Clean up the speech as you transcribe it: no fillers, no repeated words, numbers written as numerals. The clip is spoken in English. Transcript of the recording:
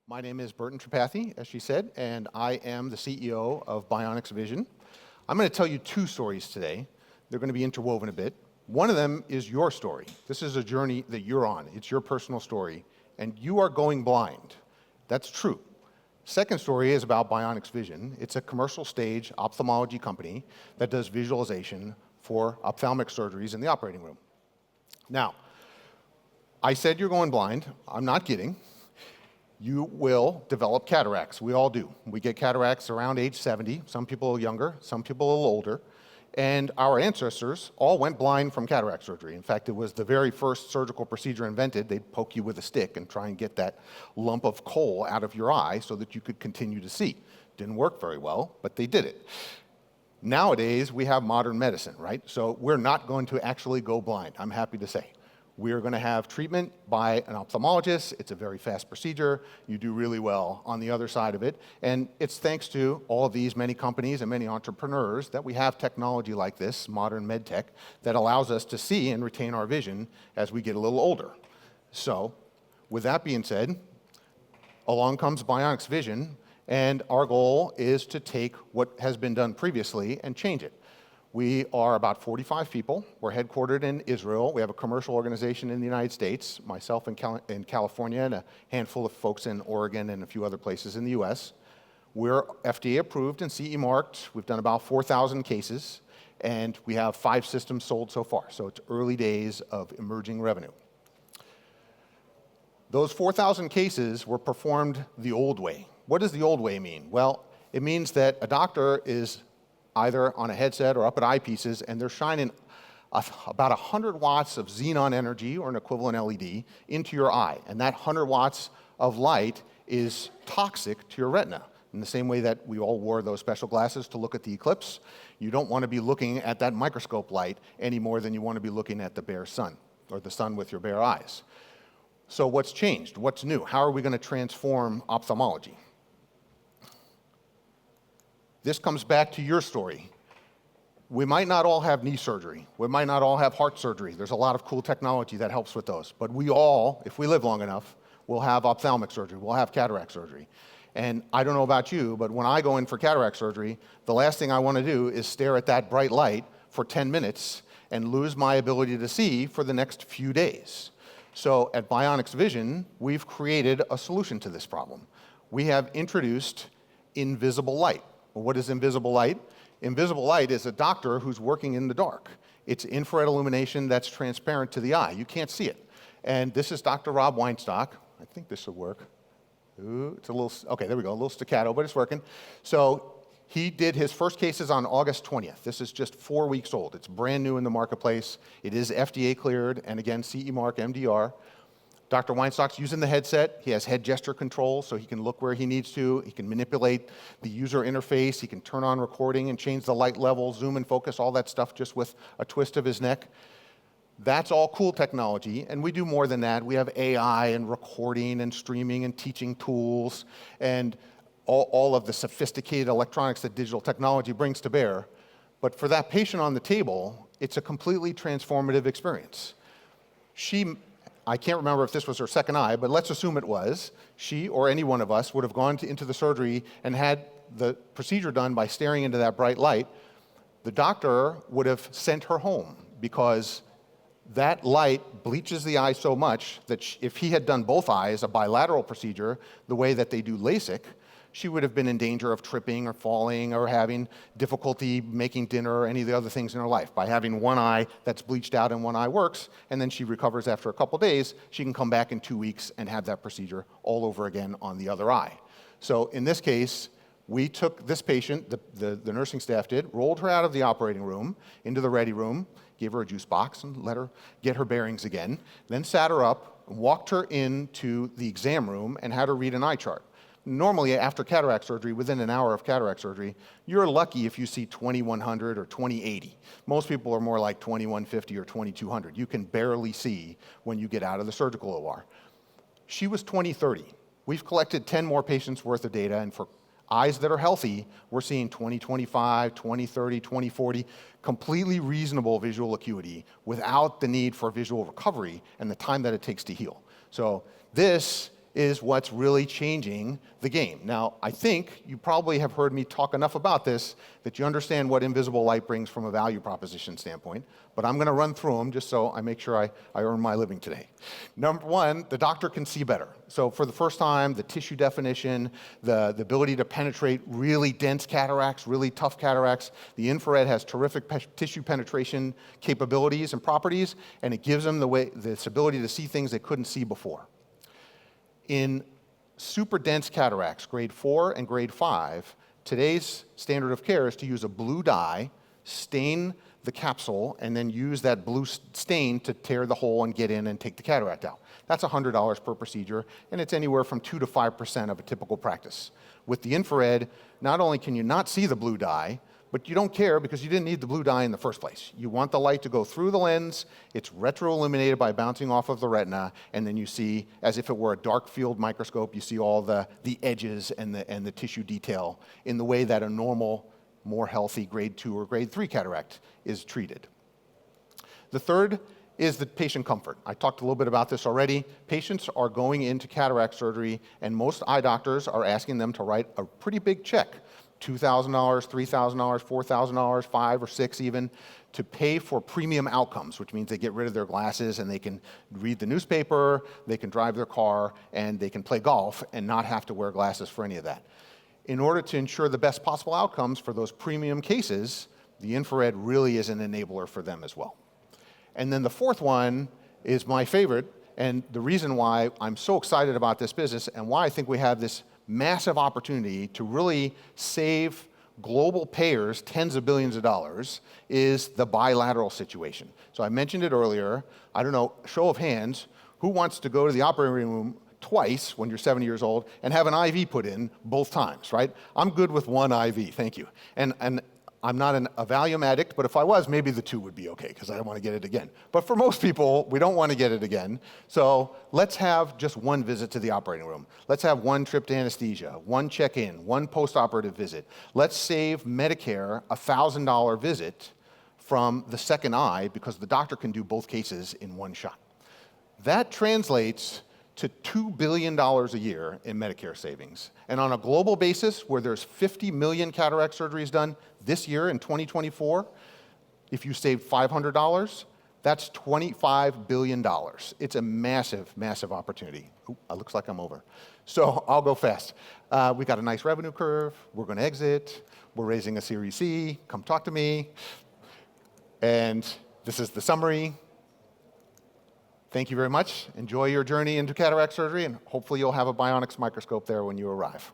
My name is Burton Tripathi, as she said, and I am the CEO of Bionics Vision. I'm going to tell you two stories today. They're going to be interwoven a bit. One of them is your story. This is a journey that you're on. It's your personal story, and you are going blind. That's true. Second story is about Bionics Vision. It's a commercial stage ophthalmology company that does visualization for ophthalmic surgeries in the operating room. Now, I said you're going blind. I'm not kidding. You will develop cataracts. We all do. We get cataracts around age 70. Some people are younger, some people a little older. And our ancestors all went blind from cataract surgery. In fact, it was the very first surgical procedure invented. They'd poke you with a stick and try and get that lump of coal out of your eye so that you could continue to see. Didn't work very well, but they did it. Nowadays, we have modern medicine, right? So we're not going to actually go blind, I'm happy to say. We're going to have treatment by an ophthalmologist. It's a very fast procedure. You do really well on the other side of it. And it's thanks to all of these many companies and many entrepreneurs that we have technology like this, modern med tech, that allows us to see and retain our vision as we get a little older. So, with that being said, along comes Bionics Vision, and our goal is to take what has been done previously and change it. We are about 45 people. We're headquartered in Israel. We have a commercial organization in the United States, myself in California, and a handful of folks in Oregon and a few other places in the US. We're FDA approved and CE marked. We've done about 4,000 cases, and we have 5 systems sold so far. So it's early days of emerging revenue. Those 4,000 cases were performed the old way. What does the old way mean? Well, it means that a doctor is either on a headset or up at eyepieces, and they're shining about 100 watts of xenon energy, or an equivalent LED, into your eye. And that 100 watts of light is toxic to your retina. In the same way that we all wore those special glasses to look at the eclipse, you don't want to be looking at that microscope light any more than you want to be looking at the bare sun, or the sun with your bare eyes. So what's changed? What's new? How are we going to transform ophthalmology? This comes back to your story. We might not all have knee surgery. We might not all have heart surgery. There's a lot of cool technology that helps with those. But we all, if we live long enough, will have ophthalmic surgery. We'll have cataract surgery. And I don't know about you, but when I go in for cataract surgery, the last thing I want to do is stare at that bright light for 10 minutes and lose my ability to see for the next few days. So at Bionics Vision, we've created a solution to this problem. We have introduced invisible light. Well, what is invisible light? Invisible light is a doctor who's working in the dark. It's infrared illumination that's transparent to the eye. You can't see it. And this is Dr. Rob Weinstock. I think this should work. Ooh, it's a little, okay, there we go, a little staccato, but it's working. So he did his first cases on August 20th. This is just 4 weeks old. It's brand new in the marketplace. It is FDA cleared, and again, CE mark, MDR. Dr. Weinstock's using the headset. He has head gesture control, so he can look where he needs to. He can manipulate the user interface. He can turn on recording and change the light level, zoom and focus, all that stuff just with a twist of his neck. That's all cool technology, and we do more than that. We have AI and recording and streaming and teaching tools and all of the sophisticated electronics that digital technology brings to bear. But for that patient on the table, it's a completely transformative experience. I can't remember if this was her second eye, but let's assume it was. She or any one of us would have gone into the surgery and had the procedure done by staring into that bright light. The doctor would have sent her home because that light bleaches the eye so much that if he had done both eyes, a bilateral procedure, the way that they do LASIK, she would have been in danger of tripping or falling or having difficulty making dinner or any of the other things in her life. By having one eye that's bleached out and one eye works, and then she recovers after a couple days, she can come back in 2 weeks and have that procedure all over again on the other eye. So in this case, we took this patient, the nursing staff did, rolled her out of the operating room into the ready room, gave her a juice box and let her get her bearings again, then sat her up, walked her into the exam room and had her read an eye chart. Normally, after cataract surgery, within an hour of cataract surgery, you're lucky if you see 2100 or 2080. Most people are more like 2150 or 2200. You can barely see when you get out of the surgical OR. She was 2030. We've collected 10 more patients worth of data, and for eyes that are healthy, we're seeing 2025, 2030, 2040, completely reasonable visual acuity without the need for visual recovery and the time that it takes to heal. So this is what's really changing the game. Now, I think you probably have heard me talk enough about this that you understand what invisible light brings from a value proposition standpoint, but I'm going to run through them just so I make sure I earn my living today. Number one, the doctor can see better. So for the first time, the tissue definition, the ability to penetrate really dense cataracts, really tough cataracts. The infrared has terrific tissue penetration capabilities and properties, and it gives them this ability to see things they couldn't see before. In super dense cataracts, grade 4 and grade 5, today's standard of care is to use a blue dye, stain the capsule, and then use that blue stain to tear the hole and get in and take the cataract out. That's $100 per procedure, and it's anywhere from 2 to 5% of a typical practice. With the infrared, not only can you not see the blue dye, but you don't care because you didn't need the blue dye in the first place. You want the light to go through the lens, it's retroilluminated by bouncing off of the retina, and then you see, as if it were a dark field microscope, you see all the edges and the tissue detail in the way that a normal, more healthy grade 2 or grade 3 cataract is treated. The third is the patient comfort. I talked a little bit about this already. Patients are going into cataract surgery, and most eye doctors are asking them to write a pretty big check. $2,000, $3,000, $4,000, $5 or $6 even, to pay for premium outcomes, which means they get rid of their glasses and they can read the newspaper, they can drive their car, and they can play golf and not have to wear glasses for any of that. In order to ensure the best possible outcomes for those premium cases, the infrared really is an enabler for them as well. And then the fourth one is my favorite, and the reason why I'm so excited about this business and why I think we have this massive opportunity to really save global payers tens of billions of dollars is the bilateral situation. So I mentioned it earlier. I don't know, show of hands, who wants to go to the operating room twice when you're 70 years old and have an IV put in both times, right? I'm good with one IV, thank you. And I'm not a Valium addict, but if I was, maybe the two would be okay because I don't want to get it again. But for most people, we don't want to get it again. So let's have just one visit to the operating room. Let's have one trip to anesthesia, one check-in, one post-operative visit. Let's save Medicare a $1,000 visit from the second eye because the doctor can do both cases in one shot. That translates to $2 billion a year in Medicare savings. And on a global basis, where there's 50 million cataract surgeries done this year in 2024, if you save $500, that's $25 billion. It's a massive, massive opportunity. Ooh, it looks like I'm over. So I'll go fast. We got a nice revenue curve. We're going to exit. We're raising a Series C. Come talk to me. And this is the summary. Thank you very much. Enjoy your journey into cataract surgery, and hopefully you'll have a Bionics microscope there when you arrive.